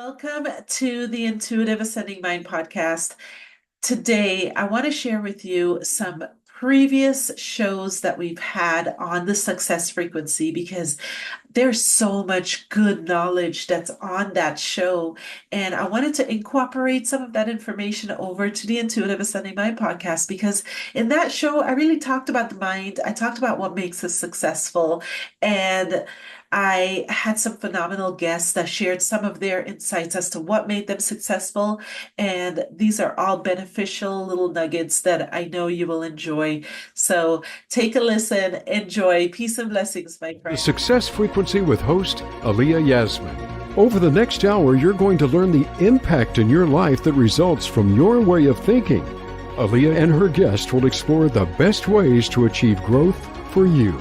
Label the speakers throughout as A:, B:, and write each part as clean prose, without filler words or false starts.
A: Welcome to the Intuitive Ascending Mind podcast. Today, I want to share with you some previous shows that we've had on the success frequency because there's so much good knowledge that's on that show. And I wanted to incorporate some of that information over to the Intuitive Ascending Mind podcast because in that show, I really talked about the mind. I talked about what makes us successful. And I had some phenomenal guests that shared some of their insights as to what made them successful. And these are all beneficial little nuggets that I know you will enjoy. So take a listen, enjoy. Peace and blessings, my
B: The
A: friend.
B: Success Frequency with host Alia Yasmin. Over the next hour, you're going to learn the impact in your life that results from your way of thinking. Alia and her guest will explore the best ways to achieve growth for you.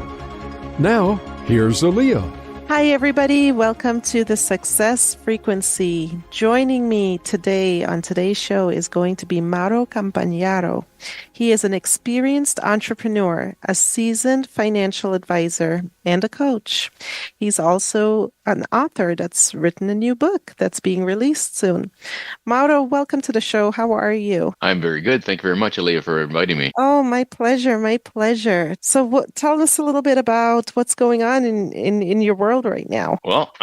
B: Now, here's Alia.
C: Hi, everybody. Welcome to the Success Frequency. Joining me today on today's show is going to be Mauro Campagnaro. He is an experienced entrepreneur, a seasoned financial advisor, and a coach. He's also an author that's written a new book that's being released soon. Mauro, welcome to the show. How are you?
D: I'm very good. Thank you very much, Alia, for inviting me.
C: Oh, my pleasure. My pleasure. So tell us a little bit about what's going on in your world right now.
D: Well,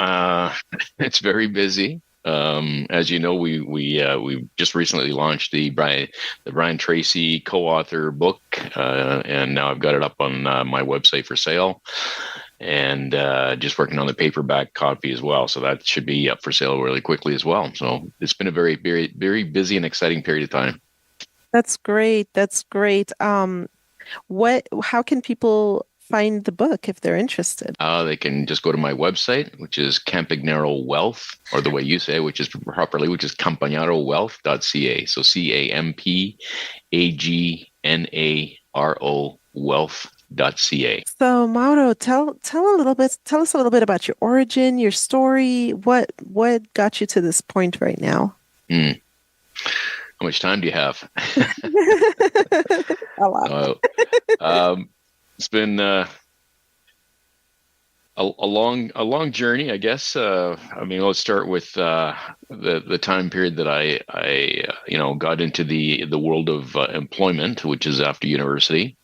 D: it's very busy. As you know, we just recently launched the Brian Tracy co-author book, and now I've got it up on my website for sale, and just working on the paperback copy as well. So that should be up for sale really quickly as well. So it's been a very, very, very busy and exciting period of time.
C: That's great. That's great. How can people find the book if they're interested?
D: They can just go to my website, which is Campagnaro Wealth, or the way you say it, which is campagnarowealth.ca. So CAMPAGNARO wealth.ca.
C: So Mauro, tell us a little bit about your origin, your story. What got you to this point right now?
D: How much time do you have?
C: A lot.
D: It's been a long journey, I guess. Let's start with the time period that I got into the world of employment, which is after university,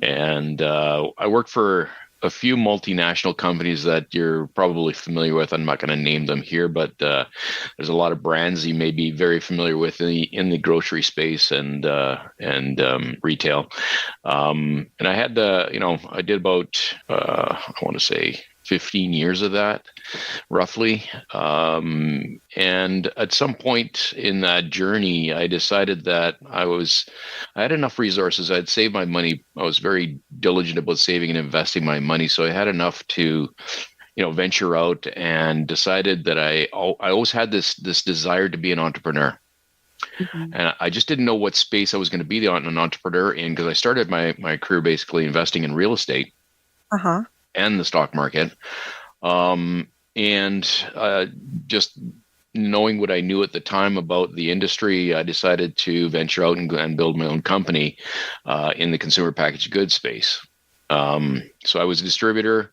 D: and I worked for a few multinational companies that you're probably familiar with. I'm not going to name them here, but there's a lot of brands you may be very familiar with in the grocery space and retail. And I had I did about I want to say 15 years of that, roughly. And at some point in that journey, I decided that I had enough resources. I'd saved my money. I was very diligent about saving and investing my money. So I had enough to, venture out, and decided that I always had this desire to be an entrepreneur. Mm-hmm. And I just didn't know what space I was going to be an entrepreneur in, because I started my career basically investing in real estate. And the stock market. Just knowing what I knew at the time about the industry, I decided to venture out and build my own company in the consumer packaged goods space. So I was a distributor,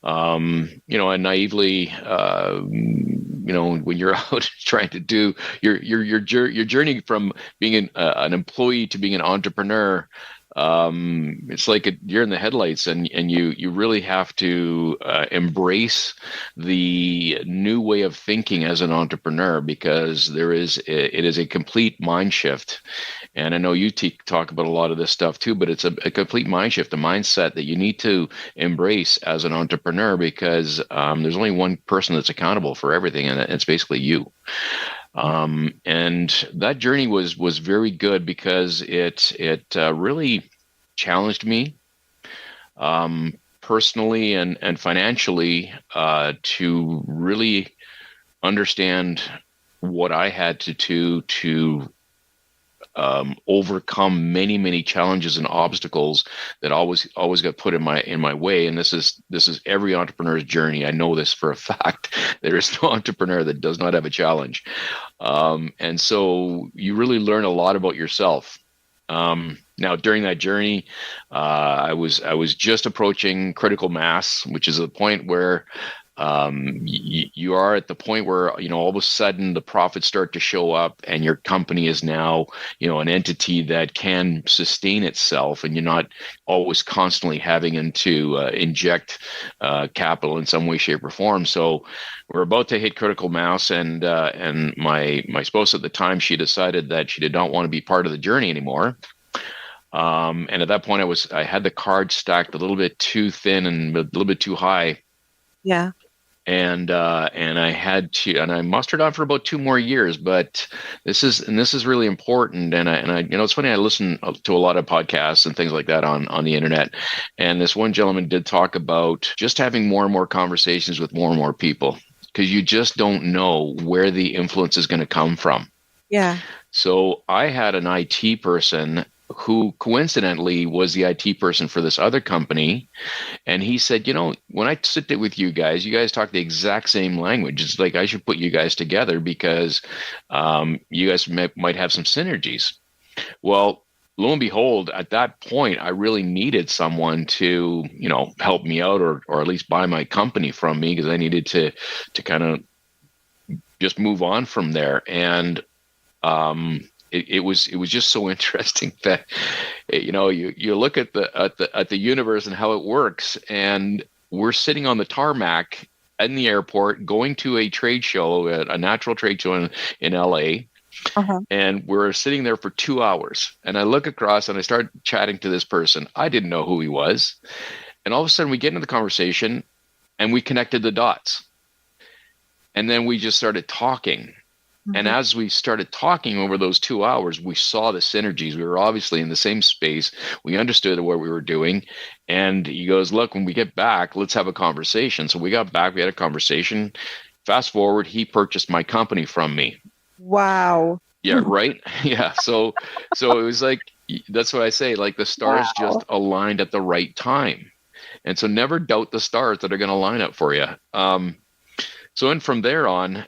D: and naively, when you're out trying to do your journey from being an employee to being an entrepreneur, it's like you're in the headlights, and you really have to embrace the new way of thinking as an entrepreneur, because it is a complete mind shift. And I know you talk about a lot of this stuff too, but it's a complete mind shift, a mindset that you need to embrace as an entrepreneur, because there's only one person that's accountable for everything, and it's basically you. And that journey was very good, because it really challenged me personally and financially to really understand what I had to do to overcome many challenges and obstacles that always got put in my way. And this is every entrepreneur's journey. I know this for a fact. There is no entrepreneur that does not have a challenge. And so you really learn a lot about yourself. Now, during that journey, I was just approaching critical mass, which is a point where you are at the point where, all of a sudden the profits start to show up and your company is now, an entity that can sustain itself, and you're not always constantly having to inject capital in some way, shape, or form. So we're about to hit critical mass, and my spouse at the time, she decided that she did not want to be part of the journey anymore. And at that point, I had the cards stacked a little bit too thin and a little bit too high.
C: Yeah.
D: And I mustered on for about 2 more years, but this is really important. And I it's funny, I listen to a lot of podcasts and things like that on the internet. And this one gentleman did talk about just having more and more conversations with more and more people, because you just don't know where the influence is going to come from.
C: Yeah.
D: So I had an IT person who coincidentally was the IT person for this other company. And he said, when I sit there with you guys talk the exact same language. It's like I should put you guys together because you guys might have some synergies. Well, lo and behold, at that point, I really needed someone to, help me out or at least buy my company from me, because I needed to kind of just move on from there. And it was just so interesting that you look at the universe and how it works, and we're sitting on the tarmac in the airport going to a trade show, a natural trade show in LA.
C: Uh-huh.
D: And we're sitting there for 2 hours, and I look across and I start chatting to this person. I didn't know who he was, and all of a sudden we get into the conversation and we connected the dots, and then we just started talking. And as we started talking over those 2 hours, we saw the synergies. We were obviously in the same space. We understood what we were doing. And he goes, look, when we get back, let's have a conversation. So we got back, we had a conversation. Fast forward, he purchased my company from me.
C: Wow.
D: Yeah, right? Yeah. So it was like, that's what I say, like the stars just aligned at the right time. And so never doubt the stars that are going to line up for you. So and from there on,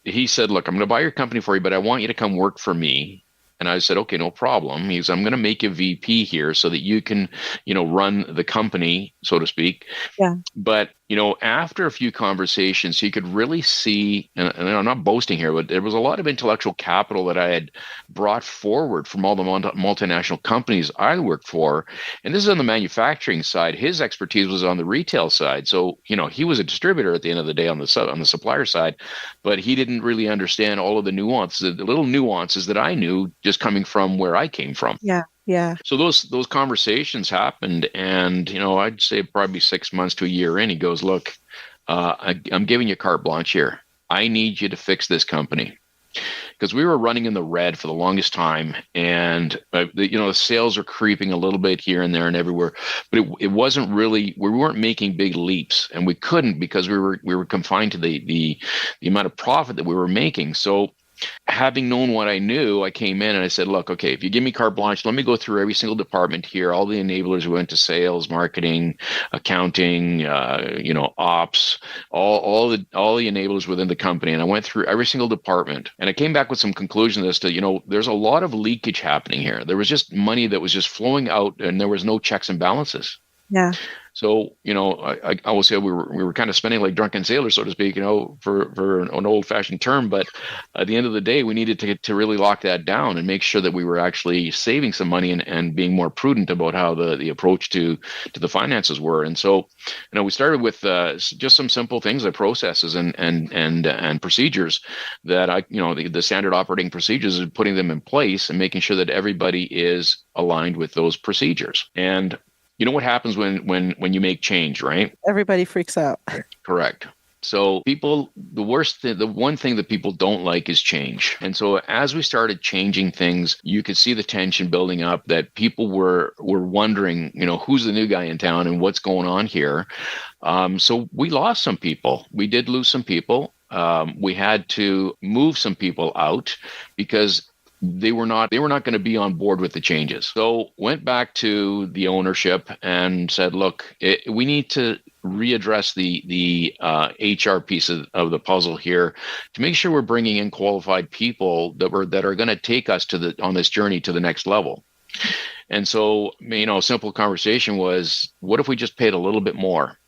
D: he said, look, I'm going to buy your company for you, but I want you to come work for me. And I said, okay, no problem. He goes, I'm going to make you VP here so that you can, run the company, so to speak.
C: Yeah.
D: But, after a few conversations, he could really see, and I'm not boasting here, but there was a lot of intellectual capital that I had brought forward from all the multinational companies I worked for. And this is on the manufacturing side. His expertise was on the retail side. So, he was a distributor at the end of the day on the supplier side, but he didn't really understand all of the nuances, the little nuances that I knew just coming from where I came from.
C: Yeah. Yeah.
D: So those conversations happened, and I'd say probably 6 months to a year in, he goes, "Look, I'm giving you carte blanche here. I need you to fix this company." Because we were running in the red for the longest time, and the sales are creeping a little bit here and there and everywhere, but it wasn't really. We weren't making big leaps, and we couldn't because we were confined to the amount of profit that we were making. So, having known what I knew, I came in and I said, look, okay, if you give me carte blanche, let me go through every single department here, all the enablers who went to sales, marketing, accounting, ops, all the enablers within the company. And I went through every single department, and I came back with some conclusions as to, there's a lot of leakage happening here. There was just money that was just flowing out, and there was no checks and balances.
C: Yeah.
D: So, I will say we were kind of spending like drunken sailors, so to speak, for an old fashioned term. But at the end of the day, we needed to really lock that down and make sure that we were actually saving some money and being more prudent about how the approach to the finances were. And so, we started with just some simple things like processes and procedures that the standard operating procedures, and putting them in place and making sure that everybody is aligned with those procedures. And you know what happens when you make change, right?
C: Everybody freaks out.
D: Correct. So the one thing that people don't like is change. And so as we started changing things, you could see the tension building up, that people were wondering, who's the new guy in town and what's going on here. So we lost some people. We did lose some people. We had to move some people out because they were not going to be on board with the changes. So went back to the ownership and said, look, we need to readdress the HR piece of the puzzle here to make sure we're bringing in qualified people that are going to take us on this journey to the next level. And so, a simple conversation was, what if we just paid a little bit more?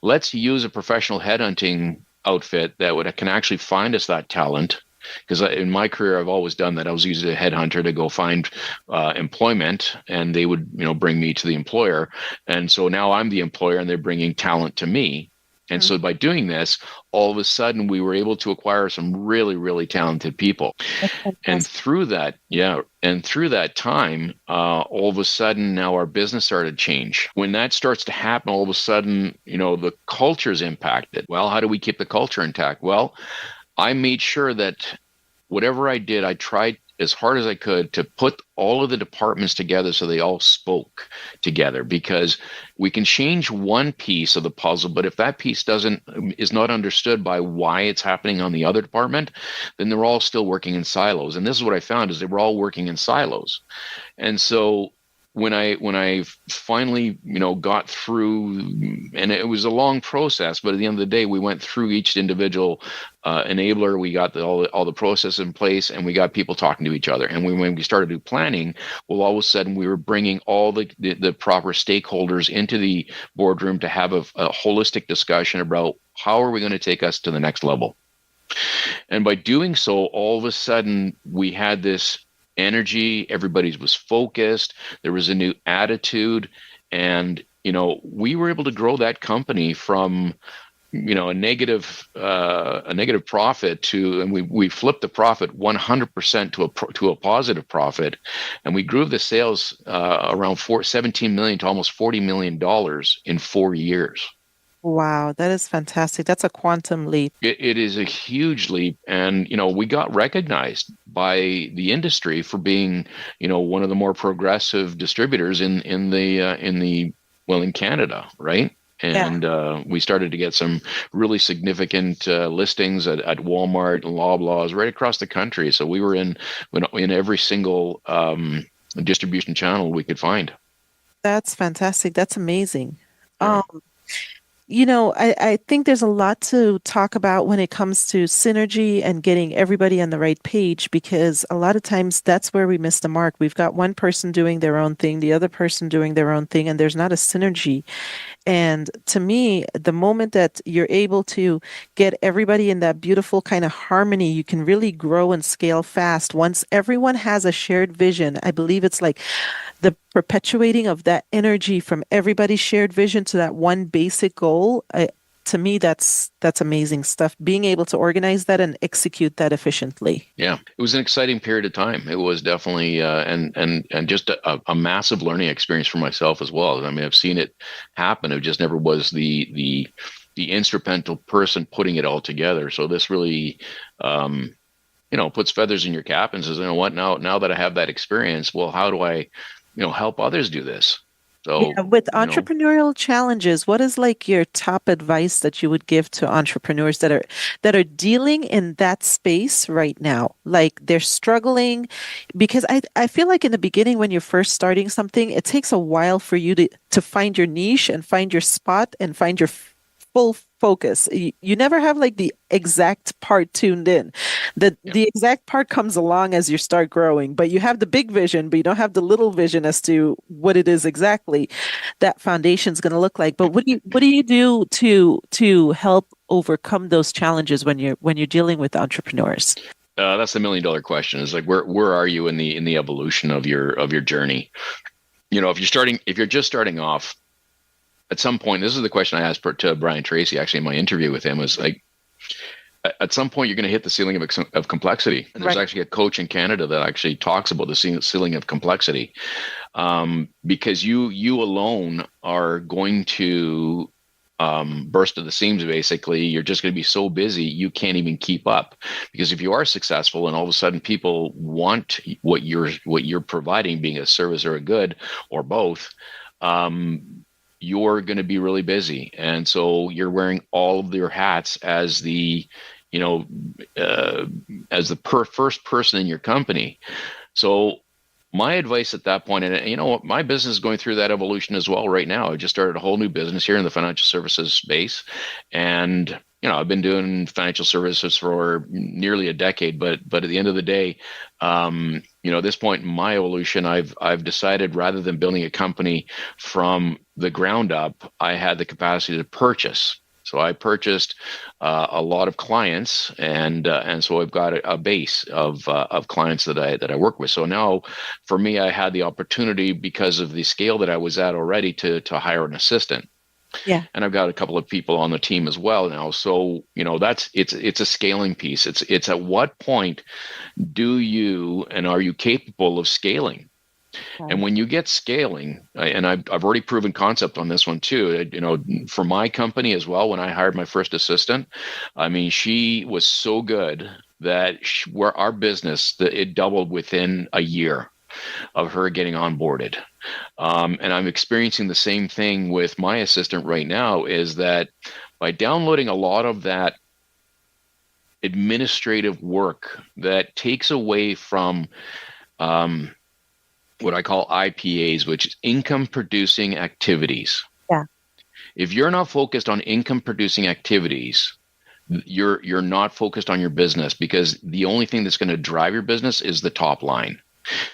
D: Let's use a professional headhunting outfit that can actually find us that talent. Because in my career, I've always done that. I was using a headhunter to go find employment, and they would, bring me to the employer. And so now I'm the employer, and they're bringing talent to me. And so by doing this, all of a sudden, we were able to acquire some really, really talented people. And through that, time, all of a sudden now our business started to change. When that starts to happen, all of a sudden, the culture is impacted. Well, how do we keep the culture intact? Well, I made sure that whatever I did, I tried as hard as I could to put all of the departments together so they all spoke together, because we can change one piece of the puzzle, but if that piece is not understood by why it's happening on the other department, then they're all still working in silos. And this is what I found, is they were all working in silos. And so when I finally, got through, and it was a long process, but at the end of the day, we went through each individual enabler. We got all the process in place, and we got people talking to each other. And when we started to do planning, well, all of a sudden we were bringing all the proper stakeholders into the boardroom to have a holistic discussion about how are we going to take us to the next level. And by doing so, all of a sudden we had this energy, everybody was focused, there was a new attitude, and we were able to grow that company from a negative profit to, and we flipped the profit 100% to a positive profit, and we grew the sales around 17 million to almost $40 million in 4 years.
C: Wow, that is fantastic. That's a quantum leap.
D: It is a huge leap, and we got recognized by the industry for being one of the more progressive distributors in Canada, right? And we started to get some really significant listings at Walmart and Loblaws right across the country. So we were in every single distribution channel we could find.
C: That's fantastic. That's amazing. Yeah. I think there's a lot to talk about when it comes to synergy and getting everybody on the right page, because a lot of times that's where we miss the mark. We've got one person doing their own thing, the other person doing their own thing, and there's not a synergy. And to me, the moment that you're able to get everybody in that beautiful kind of harmony, you can really grow and scale fast. Once everyone has a shared vision, I believe it's like the perpetuating of that energy from everybody's shared vision to that one basic goal. To me, that's amazing stuff. Being able to organize that and execute that efficiently.
D: Yeah, it was an exciting period of time. It was definitely and just a massive learning experience for myself as well. I mean, I've seen it happen. It just never was the instrumental person putting it all together. So this really, puts feathers in your cap and says, you know what? Now that I have that experience, well, how do I, help others do this? So,
C: with entrepreneurial challenges, what is like your top advice that you would give to entrepreneurs that are dealing in that space right now? Like they're struggling, because I feel like in the beginning when you're first starting something, it takes a while for you to find your niche and find your spot and find your full focus. You never have like the exact part tuned in. The exact part comes along as you start growing, but you have the big vision, but you don't have the little vision as to what it is exactly that foundation is going to look like. But what do you do to help overcome those challenges when you're dealing with entrepreneurs?
D: That's the $1 million question. Is like where are you in the evolution of your journey? If you're just starting off, at some point, this is the question I asked to Brian Tracy, actually, in my interview with him, was like, at some point, you're going to hit the ceiling of complexity. And there's actually a coach in Canada that actually talks about the ceiling of complexity, because you alone are going to burst at the seams. Basically, you're just going to be so busy, you can't even keep up. Because if you are successful and all of a sudden people want what you're providing, being a service or a good or both, you're going to be really busy. And so you're wearing all of your hats as the first person in your company. So my advice at that point, and my business is going through that evolution as well right now. I just started a whole new business here in the financial services space. And I've been doing financial services for nearly a decade, but at the end of the day, at this point in my evolution, I've decided rather than building a company from the ground up, I had the capacity to purchase. So I purchased a lot of clients, and so I've got a base of clients that I work with. So now, for me, I had the opportunity, because of the scale that I was at already, to hire an assistant.
C: Yeah.
D: And I've got a couple of people on the team as well now. So it's a scaling piece. It's at what point do you and are you capable of scaling? And when you get scaling, and I've already proven concept on this one too, for my company as well, when I hired my first assistant, I mean, she was so good that where our business, it doubled within a year of her getting onboarded. And I'm experiencing the same thing with my assistant right now, is that by downloading a lot of that administrative work that takes away from what I call IPAs, which is income producing activities.
C: Yeah.
D: If you're not focused on income producing activities, you're not focused on your business, because the only thing that's going to drive your business is the top line.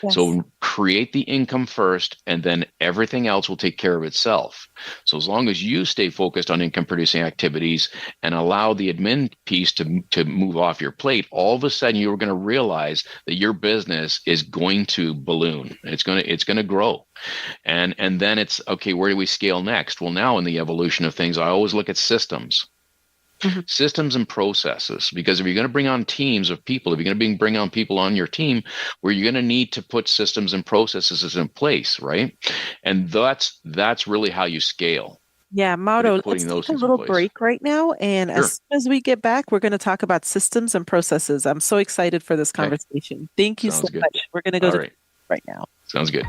C: Yes.
D: So create the income first, and then everything else will take care of itself. So as long as you stay focused on income producing activities and allow the admin piece to move off your plate, all of a sudden you're going to realize that your business is going to balloon. It's going to grow. And then it's okay, where do we scale next? Well, now in the evolution of things, I always look at systems. Mm-hmm. Systems and processes, because if you're going to bring on teams of people, if you're going to bring on people on your team, where you're going to need to put systems and processes in place, right? And that's really how you scale.
C: Yeah, Mauro, let's take a little break right now. And as soon as we get back, we're going to talk about systems and processes. I'm so excited for this conversation. Okay. Thank you so much. We're going to go to right now.
D: Sounds good.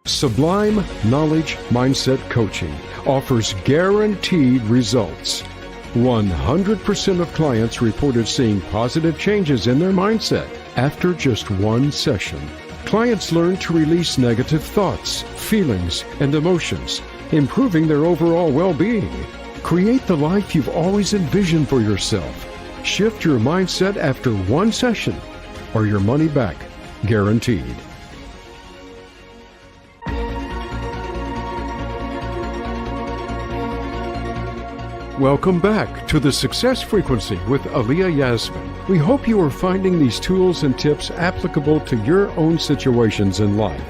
B: Sublime Knowledge Mindset Coaching offers guaranteed results. 100% of clients reported seeing positive changes in their mindset after just one session. Clients learn to release negative thoughts, feelings, and emotions, improving their overall well-being. Create the life you've always envisioned for yourself. Shift your mindset after one session, or your money back, guaranteed. Welcome back to the Success Frequency with Alia Yasmin. We hope you are finding these tools and tips applicable to your own situations in life.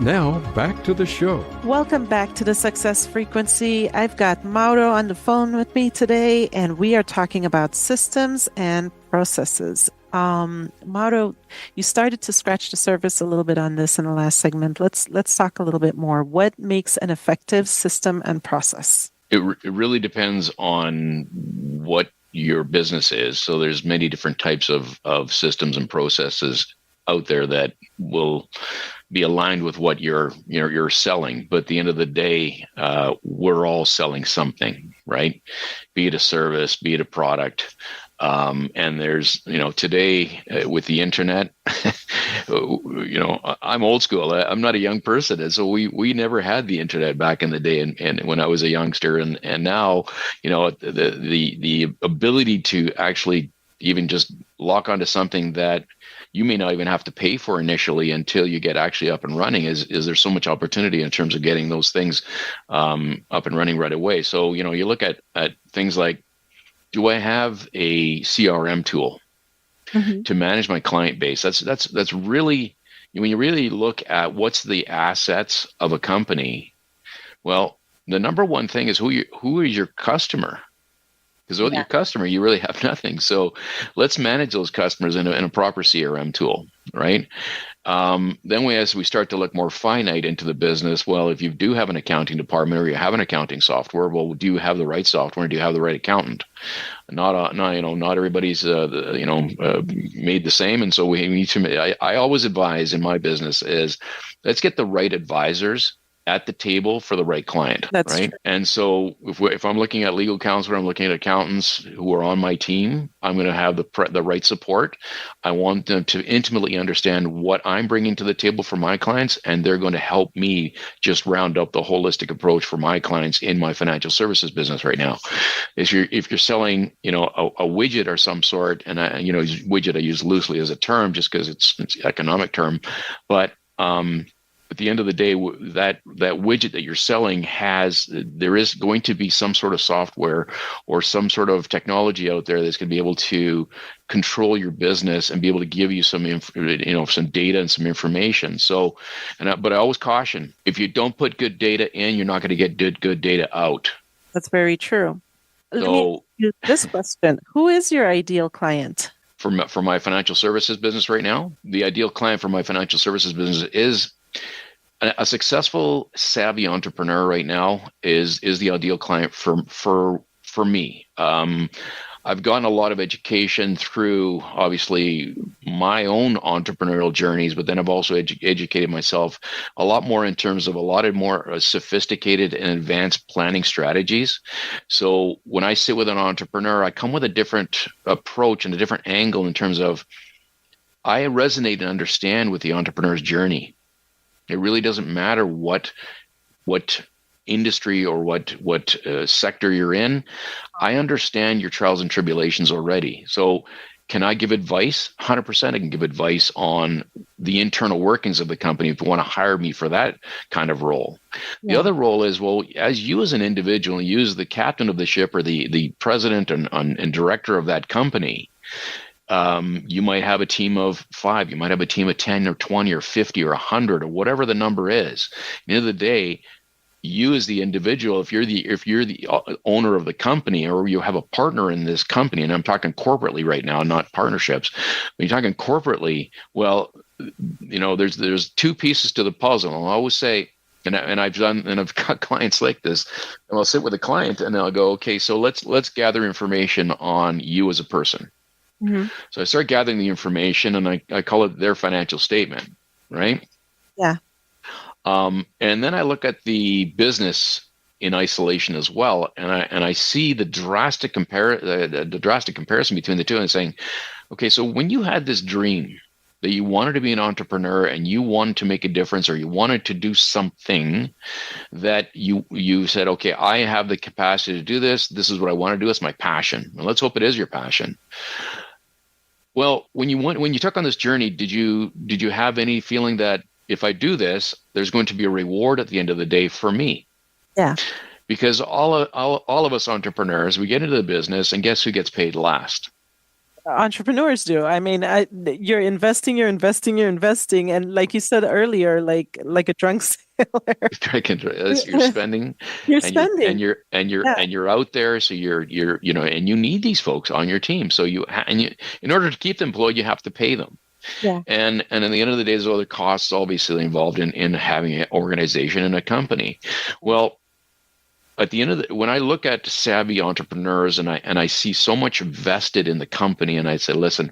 B: Now, back to the show.
C: Welcome back to the Success Frequency. I've got Mauro on the phone with me today, and we are talking about systems and processes. Mauro, you started to scratch the surface a little bit on this in the last segment. Let's talk a little bit more. What makes an effective system and process?
D: It really depends on what your business is. So there's many different types of systems and processes out there that will be aligned with what you're selling. But at the end of the day, we're all selling something, right? Be it a service, be it a product. And there's, today with the internet, I'm old school. I'm not a young person. And so we never had the internet back in the day. And when I was a youngster, and now, the ability to actually even just lock onto something that you may not even have to pay for initially until you get actually up and running is there's so much opportunity in terms of getting those things up and running right away. So, you look at things like, do I have a CRM tool to manage my client base? That's really, when you really look at what's the assets of a company, well, the number one thing is who is your customer? Because with your customer, you really have nothing. So let's manage those customers in a proper CRM tool, right? Then as we start to look more finite into the business, well, if you do have an accounting department or you have an accounting software, well, do you have the right software? Do you have the right accountant? Not everybody's made the same, and so we need to. I always advise in my business is let's get the right advisors at the table for the right client,
C: That's
D: right?
C: true.
D: And so if I'm looking at legal counsel, I'm looking at accountants who are on my team, I'm going to have the right support. I want them to intimately understand what I'm bringing to the table for my clients, and they're going to help me just round up the holistic approach for my clients in my financial services business right now. If you're selling, a widget or some sort, and widget I use loosely as a term just because it's an economic term, but at the end of the day, that widget that you're selling there is going to be some sort of software or some sort of technology out there that's going to be able to control your business and be able to give you some some data and some information. So, but I always caution, if you don't put good data in, you're not going to get good data out.
C: That's very true. Let me
D: So
C: ask you this question. Who is your ideal client?
D: for my financial services business right now, the ideal client for my financial services business is a successful, savvy entrepreneur right now is the ideal client for me. I've gotten a lot of education through, obviously, my own entrepreneurial journeys, but then I've also educated myself a lot more in terms of a lot of more sophisticated and advanced planning strategies. So when I sit with an entrepreneur, I come with a different approach and a different angle in terms of I resonate and understand with the entrepreneur's journey. It really doesn't matter what industry or what sector you're in. I understand your trials and tribulations already. So can I give advice? 100% I can give advice on the internal workings of the company if you want to hire me for that kind of role. Yeah. The other role is, well, as you as an individual, you as the captain of the ship or the president and director of that company, you might have a team of 5, you might have a team of 10 or 20 or 50 or 100 or whatever the number is. At the end of the day, you as the individual, if you're the owner of the company or you have a partner in this company, and I'm talking corporately right now, not partnerships, when you're talking corporately, well, there's 2 pieces to the puzzle. I'll always say, and I've got clients like this, and I'll sit with a client and I'll go, okay, so let's gather information on you as a person. Mm-hmm. So I start gathering the information, and I call it their financial statement, right?
C: Yeah.
D: And then I look at the business in isolation as well, and I see the drastic comparison between the two, and saying, okay, so when you had this dream that you wanted to be an entrepreneur and you wanted to make a difference, or you wanted to do something that you said, okay, I have the capacity to do this. This is what I want to do. It's my passion. And let's hope it is your passion. Well, when you took on this journey, did you have any feeling that if I do this, there's going to be a reward at the end of the day for me?
C: Yeah.
D: Because all of us entrepreneurs, we get into the business, and guess who gets paid last?
C: Entrepreneurs do. I mean, you're investing, and like you said earlier, like a drunk sailor.
D: You're spending.
C: You're spending,
D: and you're out there. So you're and you need these folks on your team. So in order to keep them employed, you have to pay them.
C: Yeah.
D: And at the end of the day, there's other costs obviously involved in having an organization and a company. Well, at the end of when I look at savvy entrepreneurs and I see so much vested in the company, and I say, listen,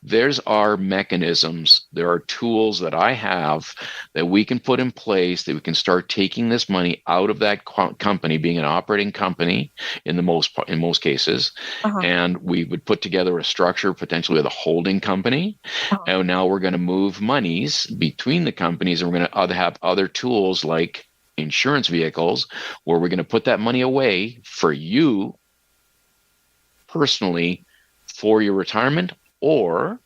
D: there's our mechanisms, there are tools that I have that we can put in place that we can start taking this money out of that company, being an operating company in most cases, and we would put together a structure potentially with a holding company, and now we're going to move monies between the companies, and we're going to have other tools like insurance vehicles where we're going to put that money away for you personally for your retirement, or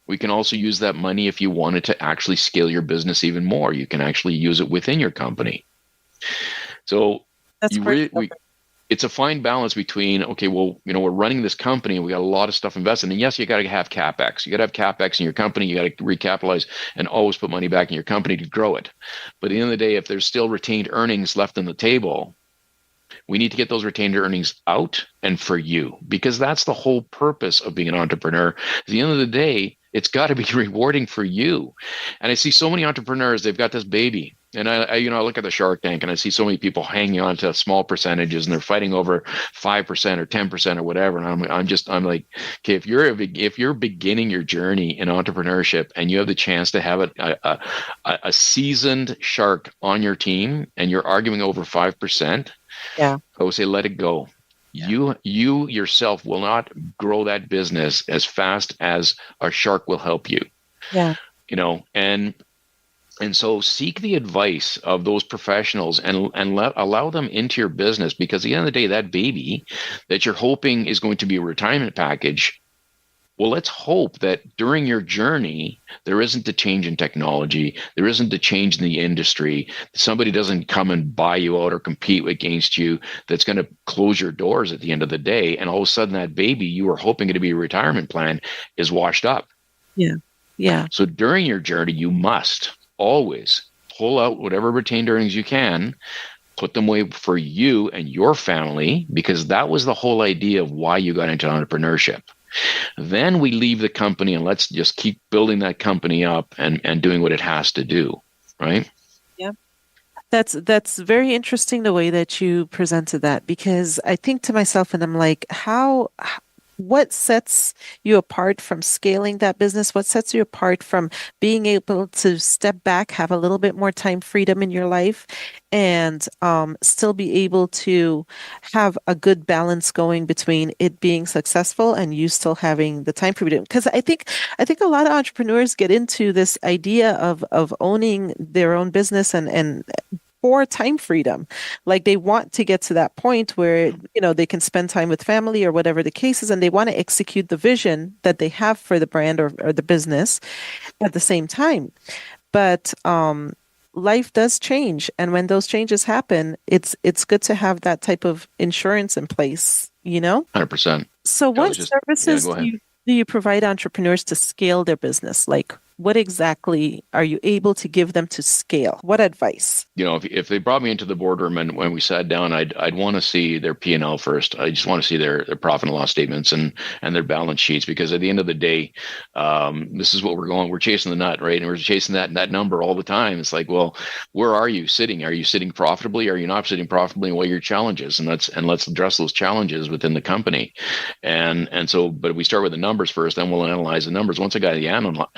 D: we can also use that money if you wanted to actually scale your business even more. You can actually use it within your company. So
C: that's
D: it's a fine balance between, okay, well, we're running this company and we got a lot of stuff invested. And yes, you got to have CapEx. You got to have CapEx in your company. You got to recapitalize and always put money back in your company to grow it. But at the end of the day, if there's still retained earnings left on the table, we need to get those retained earnings out and for you, because that's the whole purpose of being an entrepreneur. At the end of the day, it's got to be rewarding for you. And I see so many entrepreneurs, they've got this baby. And I look at the Shark Tank and I see so many people hanging on to small percentages and they're fighting over 5% or 10% or whatever. And I'm like, okay, if you're beginning your journey in entrepreneurship and you have the chance to have a seasoned shark on your team and you're arguing over 5%,
C: Yeah.
D: I would say let it go. Yeah. You yourself will not grow that business as fast as a shark will help you.
C: Yeah.
D: And so seek the advice of those professionals and allow them into your business, because at the end of the day, that baby that you're hoping is going to be a retirement package, well, let's hope that during your journey, there isn't a change in technology, there isn't a change in the industry, somebody doesn't come and buy you out or compete against you that's going to close your doors at the end of the day. And all of a sudden that baby you were hoping to be a retirement plan is washed up.
C: Yeah. Yeah.
D: So during your journey, you must always pull out whatever retained earnings you can, put them away for you and your family, because that was the whole idea of why you got into entrepreneurship. Then we leave the company and let's just keep building that company up and doing what it has to do, right?
C: Yeah. That's very interesting the way that you presented that, because I think to myself and I'm like, what sets you apart from scaling that business? What sets you apart from being able to step back, have a little bit more time freedom in your life, and still be able to have a good balance going between it being successful and you still having the time freedom? Because I think a lot of entrepreneurs get into this idea of owning their own business and for time freedom. Like they want to get to that point where, they can spend time with family or whatever the case is, and they want to execute the vision that they have for the brand or the business at the same time. But life does change. And when those changes happen, it's good to have that type of insurance in place,
D: 100%.
C: So what services do you provide entrepreneurs to scale their business? Like, what exactly are you able to give them to scale? What advice?
D: If they brought me into the boardroom and when we sat down, I'd want to see their P&L first. I just want to see their profit and loss statements and their balance sheets, because at the end of the day, this is what we're chasing the nut, right? And we're chasing that number all the time. It's like, well, where are you sitting? Are you sitting profitably? Are you not sitting profitably? And what are your challenges? And let's address those challenges within the company. But we start with the numbers first, then we'll analyze the numbers. Once I got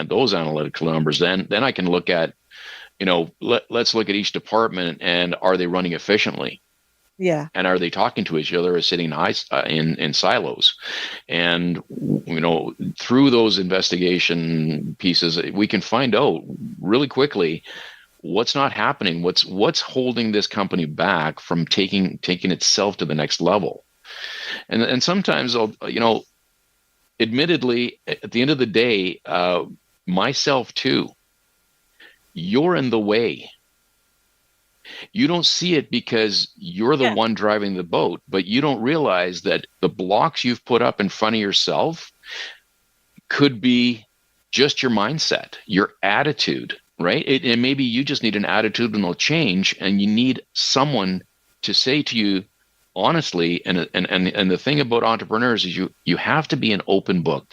D: those analytical numbers, then I can look at, let's look at each department and are they running efficiently?
C: Yeah.
D: And are they talking to each other or sitting in silos? And, through those investigation pieces, we can find out really quickly what's not happening, what's holding this company back from taking itself to the next level. And sometimes admittedly, at the end of the day, myself too, you're in the way. You don't see it because you're the one driving the boat, but you don't realize that the blocks you've put up in front of yourself could be just your mindset, your attitude, right? And maybe you just need an attitudinal change, and you need someone to say to you honestly. And the thing about entrepreneurs is you have to be an open book.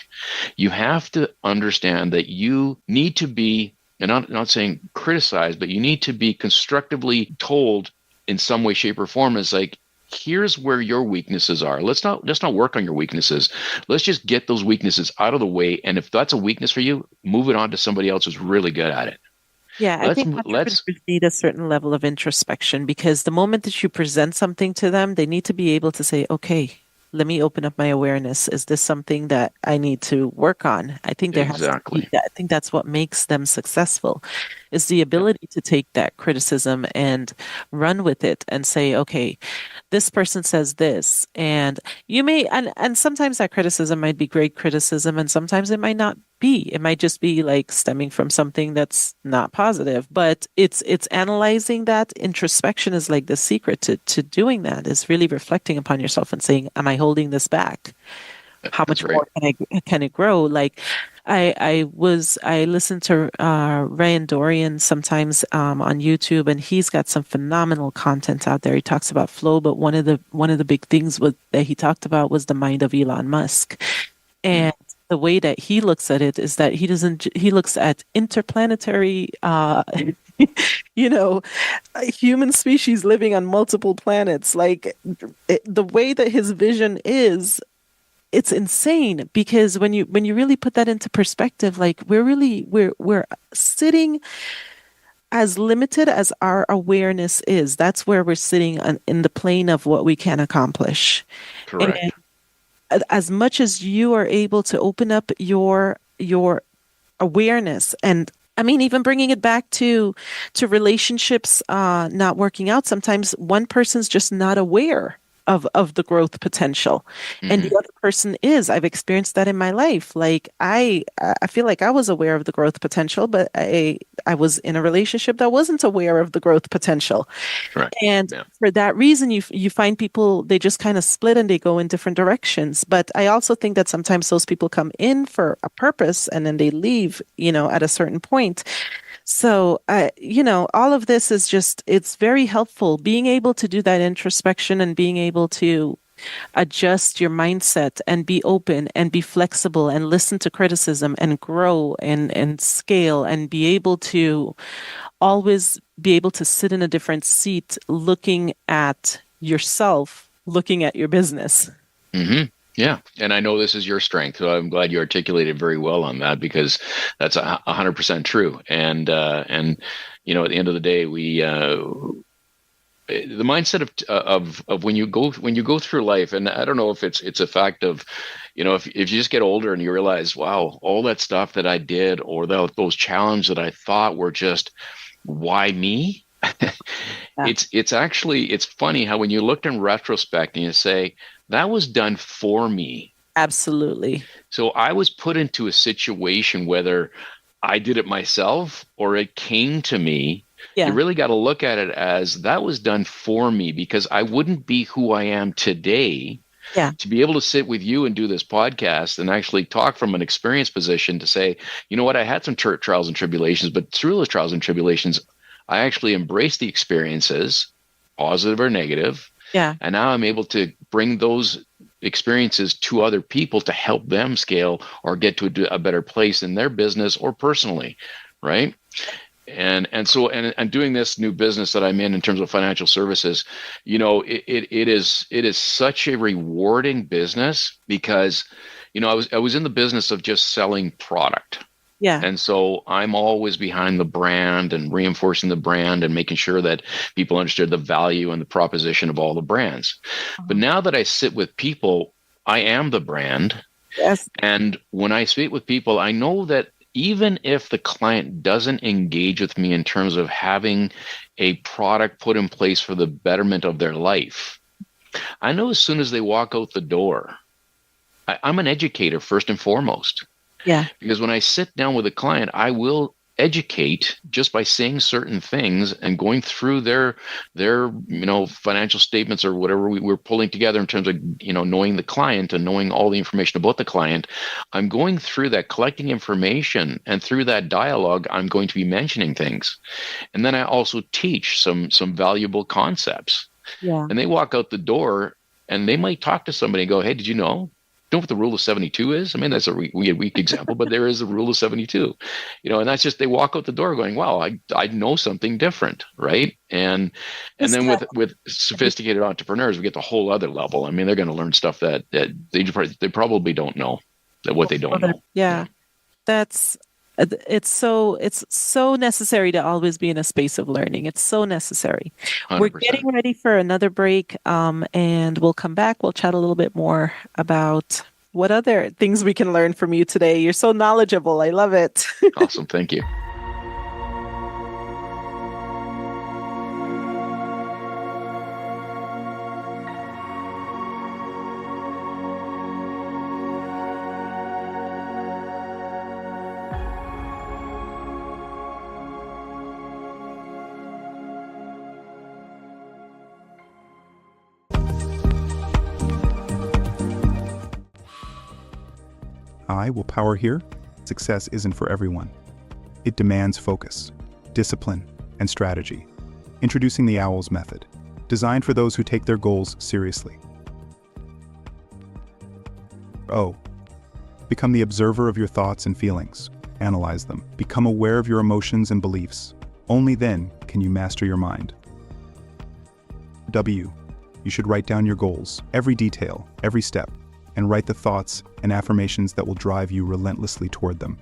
D: You have to understand that you need to be, and I'm not saying criticize, but you need to be constructively told in some way, shape, or form. Is like, here's where your weaknesses are. Let's not work on your weaknesses. Let's just get those weaknesses out of the way. And if that's a weakness for you, move it on to somebody else who's really good at it.
C: Yeah, I think entrepreneurs need a certain level of introspection, because the moment that you present something to them, they need to be able to say, okay, let me open up my awareness. Is this something that I need to work on? I think there has to be that. I think that's what makes them successful, is the ability to take that criticism and run with it and say, okay, this person says this, and you may, and sometimes that criticism might be great criticism, and sometimes it might not be. It might just be like stemming from something that's not positive, but it's analyzing that. Introspection is like the secret to doing that, is really reflecting upon yourself and saying, am I holding this back? How much more can it grow? Like I listen to Ryan Dorian sometimes on YouTube, and he's got some phenomenal content out there. He talks about flow, but one of the big things that he talked about was the mind of Elon Musk. And the way that he looks at it is that he looks at interplanetary you know, a human species living on multiple planets. Like the way that his vision is, it's insane because when you really put that into perspective, like we're sitting as limited as our awareness is. That's where we're sitting in the plane of what we can accomplish. And
D: Correct.
C: as much as you are able to open up your awareness, and I mean even bringing it back to relationships not working out, sometimes one person's just not aware of the growth potential, and
D: Hmm.
C: the other person is. I've experienced that in my life. Like I feel like I was aware of the growth potential, but I was in a relationship that wasn't aware of the growth potential.
D: Correct.
C: And
D: Yeah.
C: for that reason, you find people, they just kind of split and they go in different directions. But I also think that sometimes those people come in for a purpose and then they leave, at a certain point. So, all of this is just, it's very helpful being able to do that introspection and being able to adjust your mindset and be open and be flexible and listen to criticism and grow and scale and be able to always be able to sit in a different seat looking at yourself, looking at your business.
D: Hmm. Yeah, and I know this is your strength, so I'm glad you articulated very well on that because that's 100% true. And at the end of the day, we the mindset of when you go through life, and I don't know if it's a fact of, if you just get older and you realize, wow, all that stuff that I did or those challenges that I thought were just, why me?
C: Yeah,
D: It's funny how when you look in retrospect and you say that was done for me.
C: absolutely.
D: So I was put into a situation, whether I did it myself or it came to me. You
C: Yeah,
D: really got to look at it as that was done for me because I wouldn't be who I am today
C: yeah,
D: to be able to sit with you and do this podcast and actually talk from an experienced position to say, you know what, I had some trials and tribulations, but through those trials and tribulations, I actually embraced the experiences, positive or negative,
C: yeah.
D: and now I'm able to bring those experiences to other people to help them scale or get to a better place in their business or personally, right? And doing this new business that I'm in terms of financial services, it is such a rewarding business because, I was in the business of just selling product.
C: Yeah.
D: And so I'm always behind the brand and reinforcing the brand and making sure that people understood the value and the proposition of all the brands. But
C: Uh-huh.
D: now that I sit with people, I am the brand.
C: Yes.
D: And when I speak with people, I know that even if the client doesn't engage with me in terms of having a product put in place for the betterment of their life, I know as soon as they walk out the door, I'm an educator first and foremost.
C: Yeah.
D: Because when I sit down with a client, I will educate just by saying certain things and going through their financial statements or whatever we're pulling together in terms of knowing the client and knowing all the information about the client. I'm going through that, collecting information, and through that dialogue, I'm going to be mentioning things. And then I also teach some valuable concepts.
C: Yeah.
D: And they walk out the door and they might talk to somebody and go, hey, did you know what the rule of 72 is? I mean, that's a weak example, but there is a rule of 72, and that's just, they walk out the door going, wow, I know something different. Right. And
C: Just
D: then
C: that.
D: with sophisticated entrepreneurs, we get the whole other level. I mean, they're going to learn stuff that they probably don't know, that what they don't know.
C: Yeah. That's it's so necessary to always be in a space of learning. It's so necessary. We're getting
D: 100%.
C: ready for another break, and we'll come back. We'll chat a little bit more about what other things we can learn from you today. You're so knowledgeable. I love it.
D: Awesome. Thank you.
E: I will power here. Success isn't for everyone. It demands focus, discipline, and strategy. Introducing the OWLS method, designed for those who take their goals seriously. O. Become the observer of your thoughts and feelings. Analyze them. Become aware of your emotions and beliefs. Only then can you master your mind. W. You should write down your goals, every detail, every step, and write the thoughts and affirmations that will drive you relentlessly toward them.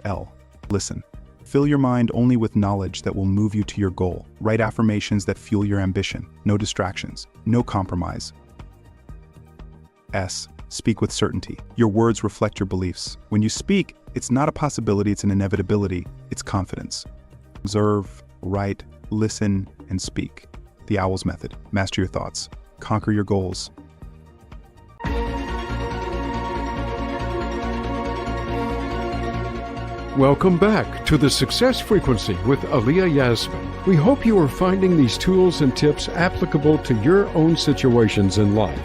E: L. Listen. Fill your mind only with knowledge that will move you to your goal. Write affirmations that fuel your ambition. No distractions. No compromise. S. Speak with certainty. Your words reflect your beliefs. When you speak, it's not a possibility, it's an inevitability. It's confidence. Observe, write, listen, and speak. The Owl's Method. Master your thoughts. Conquer your goals.
B: Welcome back to the Success Frequency with Alia Yasmin. We hope you are finding these tools and tips applicable to your own situations in life.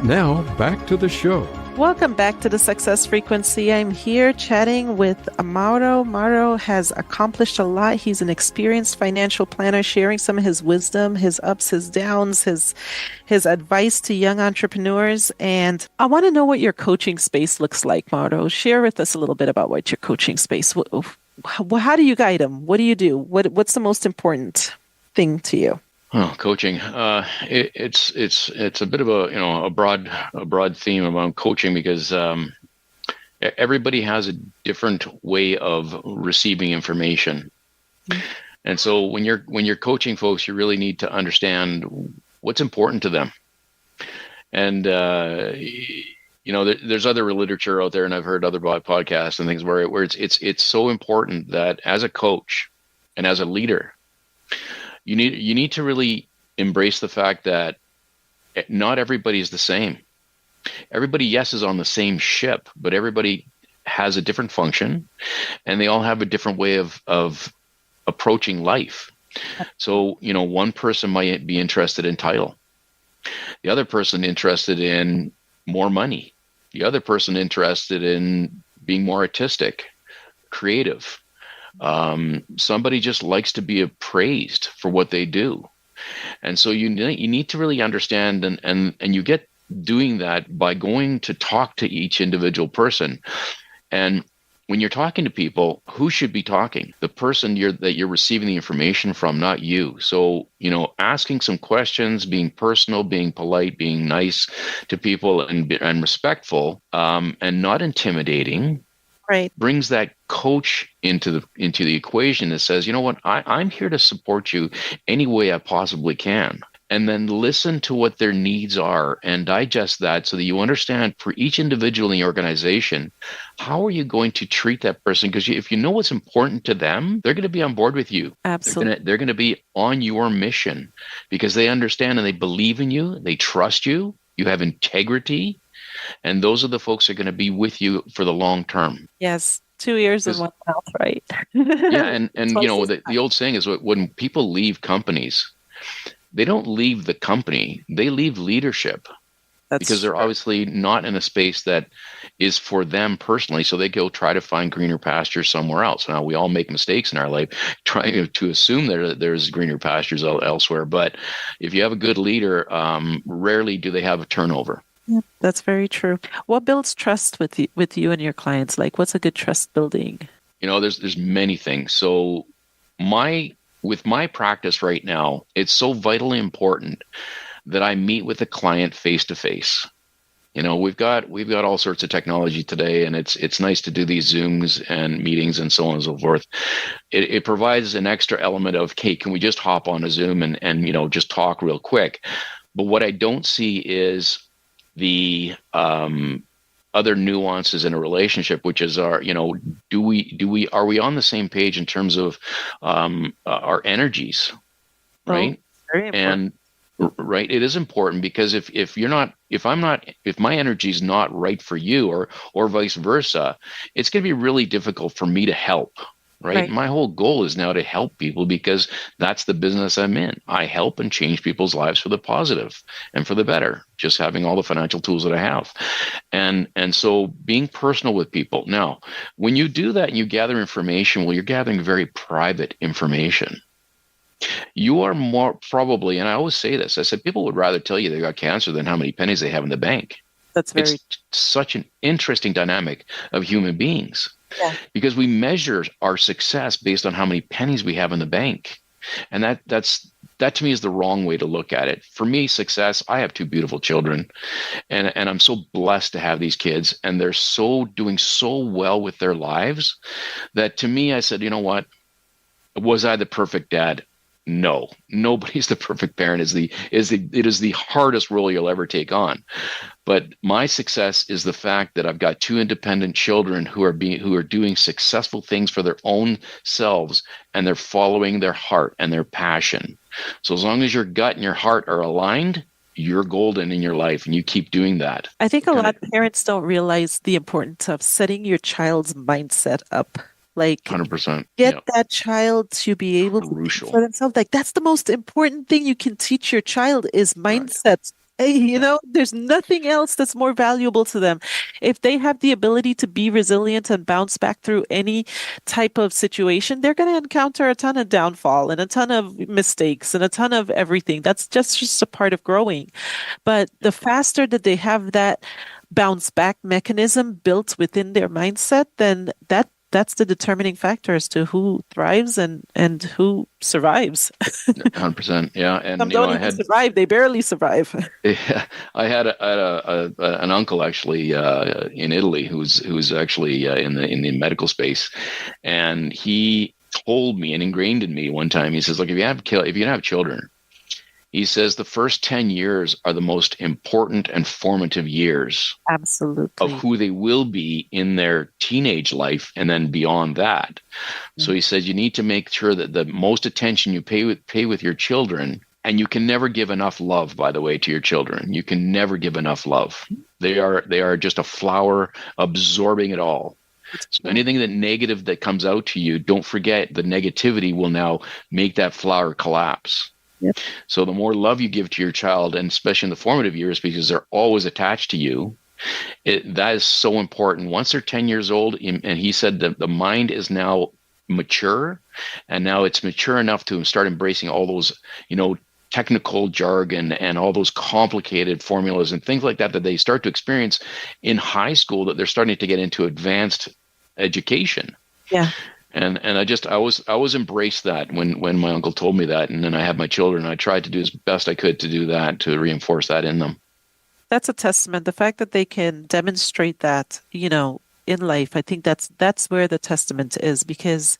B: Now, back to the show.
C: Welcome back to the Success Frequency. I'm here chatting with Mauro. Mauro has accomplished a lot. He's an experienced financial planner, sharing some of his wisdom, his ups, his downs, his advice to young entrepreneurs. And I want to know what your coaching space looks like, Mauro. Share with us a little bit about what your coaching space. How do you guide them? What do you do? What's the most important thing to you?
D: Oh, coaching. It's a bit of a broad theme about coaching because everybody has a different way of receiving information, and so when you're coaching folks, you really need to understand what's important to them. And there's other literature out there, and I've heard other podcasts and things where it's so important that as a coach and as a leader, you need to really embrace the fact that not everybody is the same. Everybody, yes, is on the same ship, but everybody has a different function, and they all have a different way of approaching life. So, one person might be interested in title, the other person interested in more money, the other person interested in being more artistic, creative. Somebody just likes to be appraised for what they do. And so you need to really understand, and you get doing that by going to talk to each individual person. And when you're talking to people, who should be talking? The person that you're receiving the information from, not you. So, asking some questions, being personal, being polite, being nice to people and respectful, and not intimidating.
C: Right.
D: Brings that coach into the equation that says, you know what, I'm here to support you any way I possibly can. And then listen to what their needs are and digest that so that you understand for each individual in the organization, how are you going to treat that person? Because if you know what's important to them, they're going to be on board with you.
C: Absolutely.
D: They're going to be on your mission because they understand and they believe in you. They trust you. You have integrity. And those are the folks that are going to be with you for the long term.
C: Yes. 2 ears and 1 mouth, right?
D: Yeah. And the old saying is when people leave companies, they don't leave the company, they leave leadership. Because they're obviously not in a space that is for them personally. So they go try to find greener pastures somewhere else. Now, we all make mistakes in our life trying to assume there's greener pastures elsewhere. But if you have a good leader, rarely do they have a turnover.
C: Yeah, that's very true. What builds trust with you and your clients? Like, what's a good trust building?
D: There's many things. So with my practice right now, it's so vitally important that I meet with the client face to face. We've got all sorts of technology today, and it's nice to do these Zooms and meetings and so on and so forth. It provides an extra element of, okay, can we just hop on a Zoom and just talk real quick? But what I don't see is the other nuances in a relationship, which is are we on the same page in terms of our energies, right?
C: Very important.
D: And right, it is important because if my energy is not right for you or vice versa, it's going to be really difficult for me to help. Right? My whole goal is now to help people because that's the business I'm in. I help and change people's lives for the positive and for the better, just having all the financial tools that I have. And so being personal with people. Now, when you do that and you gather information, well, you're gathering very private information. You are more probably, and I always say this, I said, people would rather tell you they got cancer than how many pennies they have in the bank.
C: That's very
D: It's such an interesting dynamic of human beings.
C: Yeah.
D: because we measure our success based on how many pennies we have in the bank. And that to me is the wrong way to look at it. For me, success, I have two beautiful children, and I'm so blessed to have these kids, and they're doing so well with their lives that to me, I said, you know what? Was I the perfect dad? No, nobody's the perfect parent. It is the hardest role you'll ever take on. But my success is the fact that I've got two independent children who are doing successful things for their own selves, and they're following their heart and their passion. So as long as your gut and your heart are aligned, you're golden in your life, and you keep doing that.
C: I think a lot of parents don't realize the importance of setting your child's mindset up. Like
D: 100%.
C: get
D: Yep.
C: that child to be able to think
D: Crucial.
C: for themselves. Like that's the most important thing you can teach your child is mindset. Hey, there's nothing else that's more valuable to them. If they have the ability to be resilient and bounce back through any type of situation, they're going to encounter a ton of downfall and a ton of mistakes and a ton of everything. That's just a part of growing. But the faster that they have that bounce back mechanism built within their mindset, then that's the determining factor as to who thrives and who survives.
D: 100%. Yeah. And
C: Some don't even survive; they barely survive.
D: Yeah, I had an uncle actually in Italy who's actually in the medical space, and he told me and ingrained in me one time. He says, "Look, if you have children," he says, "the first 10 years are the most important and formative years
C: Absolutely.
D: of who they will be in their teenage life, and then beyond that." So he said, you need to make sure that the most attention you pay with your children. And you can never give enough love, by the way, to your children. You can never give enough love. They are just a flower absorbing it all. So anything that negative that comes out to you, don't forget the negativity will now make that flower collapse.
C: Yep.
D: So the more love you give to your child, and especially in the formative years, because they're always attached to you, that is so important. Once they're 10 years old, and he said that the mind is now mature, and now it's mature enough to start embracing all those, technical jargon and all those complicated formulas and things like that they start to experience in high school, that they're starting to get into advanced education.
C: Yeah.
D: And I always embraced that when my uncle told me that, and then I had my children. I tried to do as best I could to do that, to reinforce that in them.
C: That's a testament. The fact that they can demonstrate that, in life, I think that's where the testament is, because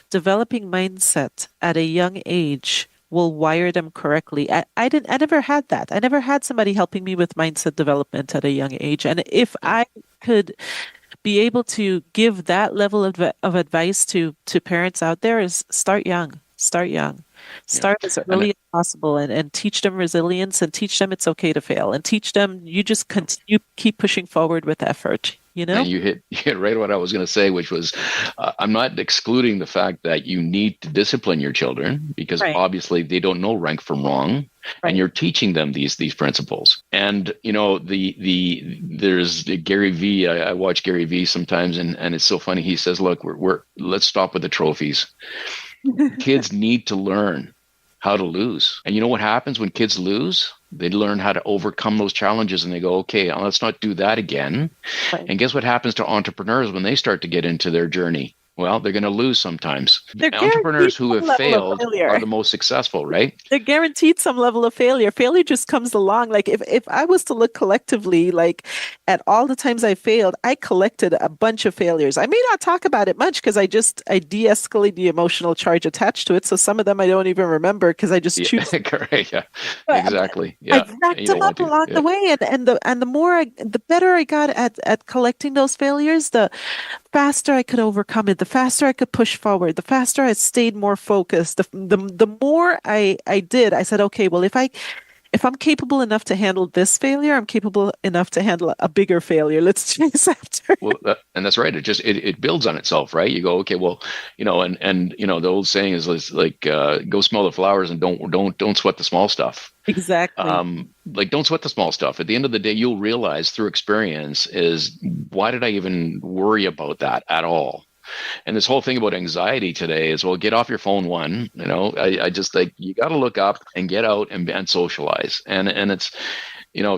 C: developing mindset at a young age will wire them correctly. I never had that. I never had somebody helping me with mindset development at a young age. And if I could be able to give that level of advice to parents out there, is start young. Start as early as possible, and teach them resilience, and teach them it's okay to fail, and teach them you just continue, keep pushing forward with effort.
D: And you hit right what I was going to say, which was, I'm not excluding the fact that you need to discipline your children, because obviously they don't know right from wrong, and you're teaching them these principles. And there's Gary Vee. I watch Gary Vee sometimes, and it's so funny. He says, "Look, let's stop with the trophies. Kids need to learn how to lose." And you know what happens when kids lose? They learn how to overcome those challenges, and they go, okay, let's not do that again. Right. And guess what happens to entrepreneurs when they start to get into their journey? Well, they're going to lose sometimes. Entrepreneurs who have failed are the most successful, right?
C: They're guaranteed some level of failure. Failure just comes along. Like if I was to look collectively, like at all the times I failed, I collected a bunch of failures. I may not talk about it much because I de-escalate the emotional charge attached to it. So some of them I don't even remember because I just choose.
D: Correct. Yeah, exactly. Yeah.
C: I racked them up along the way, and the better I got at collecting those failures, the faster I could overcome it, the faster I could push forward, the faster I stayed more focused. The more I did, I said, okay, well, if I'm capable enough to handle this failure, I'm capable enough to handle a bigger failure. Let's chase after.
D: Well, and that's right. It builds on itself, right? You go, okay, well, and the old saying is like, go smell the flowers and don't sweat the small stuff.
C: Exactly.
D: Don't sweat the small stuff. At the end of the day, you'll realize through experience is, why did I even worry about that at all? And this whole thing about anxiety today is, well, get off your phone. I just you got to look up and get out and socialize. And it's,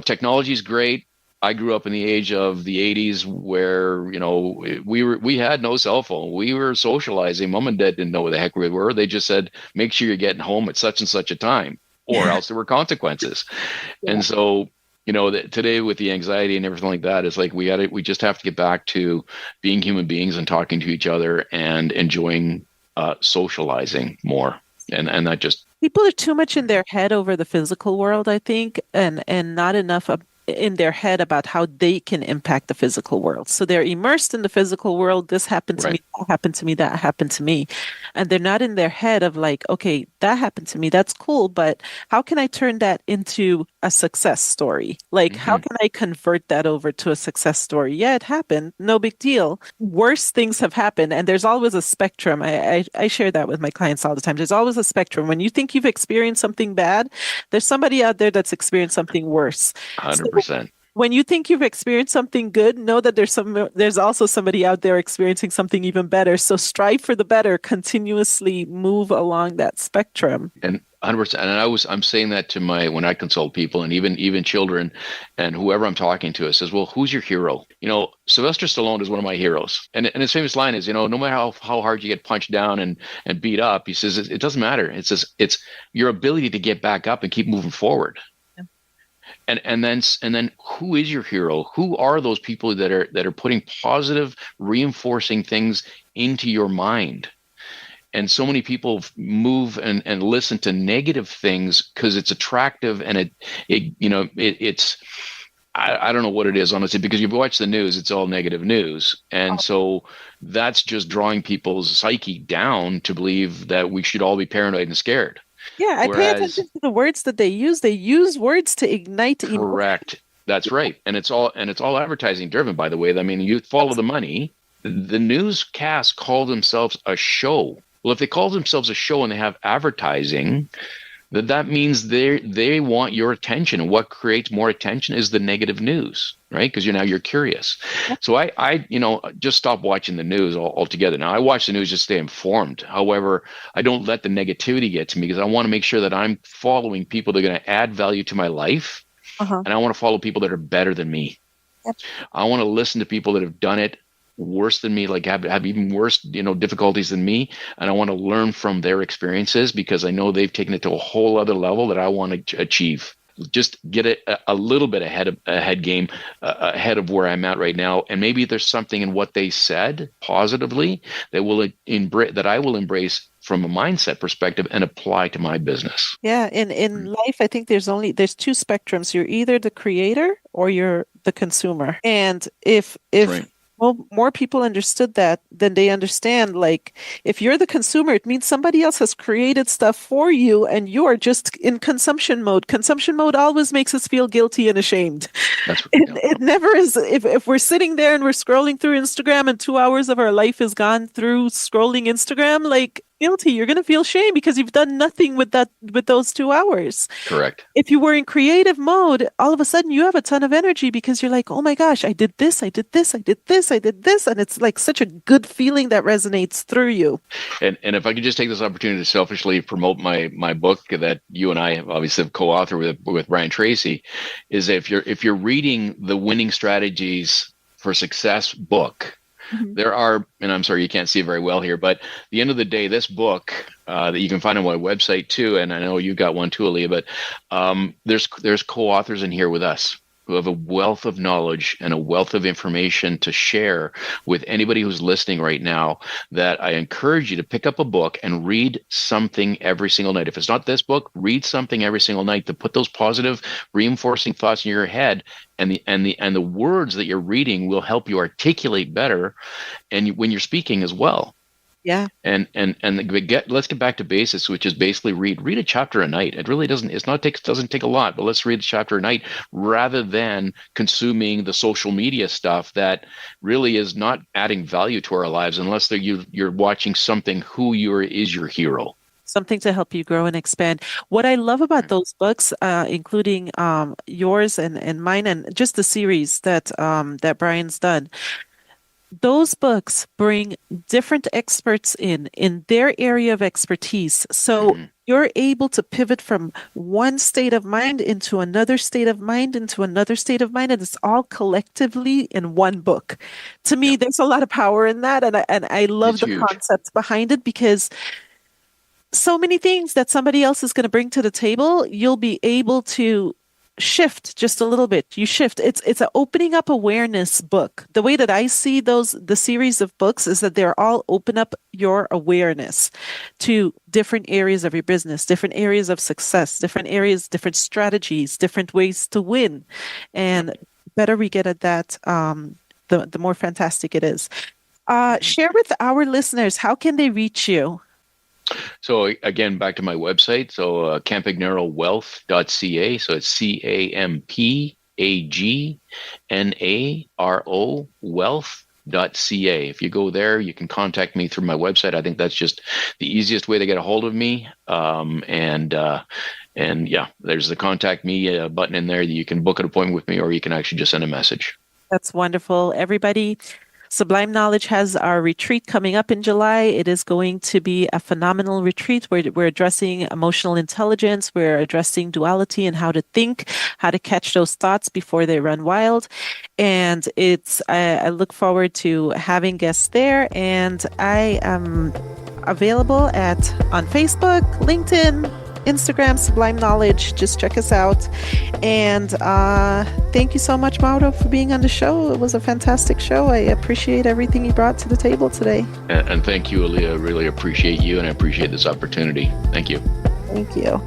D: technology is great. I grew up in the age of the 80s where, we had no cell phone. We were socializing. Mom and dad didn't know where the heck we were. They just said, make sure you're getting home at such and such a time, or else there were consequences.
C: Yeah.
D: And so, today with the anxiety and everything like that, it's like we just have to get back to being human beings and talking to each other and enjoying socializing more. And that just
C: People are too much in their head over the physical world, I think, and not enough in their head about how they can impact the physical world. So they're immersed in the physical world. This happened to me,
D: right.
C: that happened to me, that happened to me. And they're not in their head of like, okay, that happened to me. That's cool. But how can I turn that into a success story? Like, how
D: Mm-hmm.
C: can I convert that over to a success story? Yeah, it happened. No big deal. Worse things have happened. And there's always a spectrum. I share that with my clients all the time. There's always a spectrum. When you think you've experienced something bad, there's somebody out there that's experienced something worse. So
D: 100%.
C: when you think you've experienced something good, know that there's also somebody out there experiencing something even better. So strive for the better, continuously move along that spectrum.
D: And 100%. And I'm saying that to when I consult people, and even children, and whoever I'm talking to, it says, well, who's your hero? Sylvester Stallone is one of my heroes. And his famous line is, no matter how hard you get punched down and beat up, he says, it doesn't matter. It says, it's your ability to get back up and keep moving forward. And then who is your hero? Who are those people that are putting positive, reinforcing things into your mind? And so many people move and listen to negative things because it's attractive, and it's I don't know what it is, honestly, because you watch the news, it's all negative news. And so that's just drawing people's psyche down to believe that we should all be paranoid and scared.
C: Yeah, I pay
D: Whereas,
C: attention to the words that they use. They use words to ignite emotion.
D: correct, that's right. And it's all advertising driven, by the way. I mean, you follow the money. The newscasts call themselves a show. Well, if they call themselves a show and they have advertising, that means they want your attention, and what creates more attention is the negative news, right? Because you're curious. So I just stop watching the news altogether. Now I watch the news just to stay informed. However, I don't let the negativity get to me, because I want to make sure that I'm following people that are going to add value to my life,
C: Uh-huh.
D: and I want to follow people that are better than me.
C: Yep.
D: I want to listen to people that have done it worse than me, like have even worse, difficulties than me. And I want to learn from their experiences, because I know they've taken it to a whole other level that I want to achieve. Just get a little bit ahead of where I'm at right now. And maybe there's something in what they said positively that I will embrace from a mindset perspective and apply to my business.
C: Yeah, in life, I think there's two spectrums. You're either the creator or you're the consumer. And if
D: Right.
C: more people understood that, then they understand, like, if you're the consumer, it means somebody else has created stuff for you and you're just in consumption mode. Consumption mode always makes us feel guilty and ashamed.
D: That's
C: It never is. If we're sitting there and we're scrolling through Instagram and 2 hours of our life is gone through scrolling Instagram, like, guilty, you're going to feel shame because you've done nothing with those 2 hours.
D: correct.
C: If you were in creative mode, all of a sudden you have a ton of energy because you're like, oh my gosh, I did this, I did this, I did this, I did this. And it's like such a good feeling that resonates through you.
D: And if I could just take this opportunity to selfishly promote my book that you and I have obviously have co-authored with Brian Tracy, is if you're reading the Winning Strategies for Success book,
C: Mhm.
D: there are, and I'm sorry you can't see it very well here, but at the end of the day, this book that you can find on my website too, and I know you got one too, Alia, but there's co-authors in here with us who have a wealth of knowledge and a wealth of information to share with anybody who's listening right now, that I encourage you to pick up a book and read something every single night. If it's not this book, read something every single night to put those positive reinforcing thoughts in your head, and the words that you're reading will help you articulate better, and when you're speaking as well.
C: Yeah.
D: And let's get back to basics, which is basically read a chapter a night. It really doesn't take a lot, but let's read a chapter a night rather than consuming the social media stuff that really is not adding value to our lives, unless you're watching something is your hero.
C: Something to help you grow and expand. What I love about those books, including yours and mine, and just the series that Brian's done, those books bring different experts in their area of expertise. So you're able to pivot from one state of mind into another state of mind, into another state of mind, and it's all collectively in one book. To me, there's a lot of power in that, and I love
D: It's
C: the
D: huge.
C: concept behind it, because so many things that somebody else is going to bring to the table, you'll be able to shift just a little bit. You shift. It's an opening up awareness book. The way that I see the series of books is that they're all open up your awareness to different areas of your business, different areas of success, different areas, different strategies, different ways to win. And better we get at that, the more fantastic it is. Share with our listeners, how can they reach you?
D: So again, back to my website. So campagnarowealth.ca. So it's CAMPAGNARO wealth.ca. If you go there, you can contact me through my website. I think that's just the easiest way to get a hold of me. And yeah, there's the contact me button in there that you can book an appointment with me, or you can actually just send a message.
C: That's wonderful. Everybody, Sublime Knowledge has our retreat coming up in July. It is going to be a phenomenal retreat where we're addressing emotional intelligence. We're addressing duality and how to think, how to catch those thoughts before they run wild. And I look forward to having guests there. And I am available on Facebook, LinkedIn, Instagram, Sublime Knowledge. Just check us out. And thank you so much, Mauro, for being on the show. It was a fantastic show. I appreciate everything you brought to the table today.
D: And thank you, Alia. I really appreciate you, and I appreciate this opportunity. Thank you.
C: Thank you.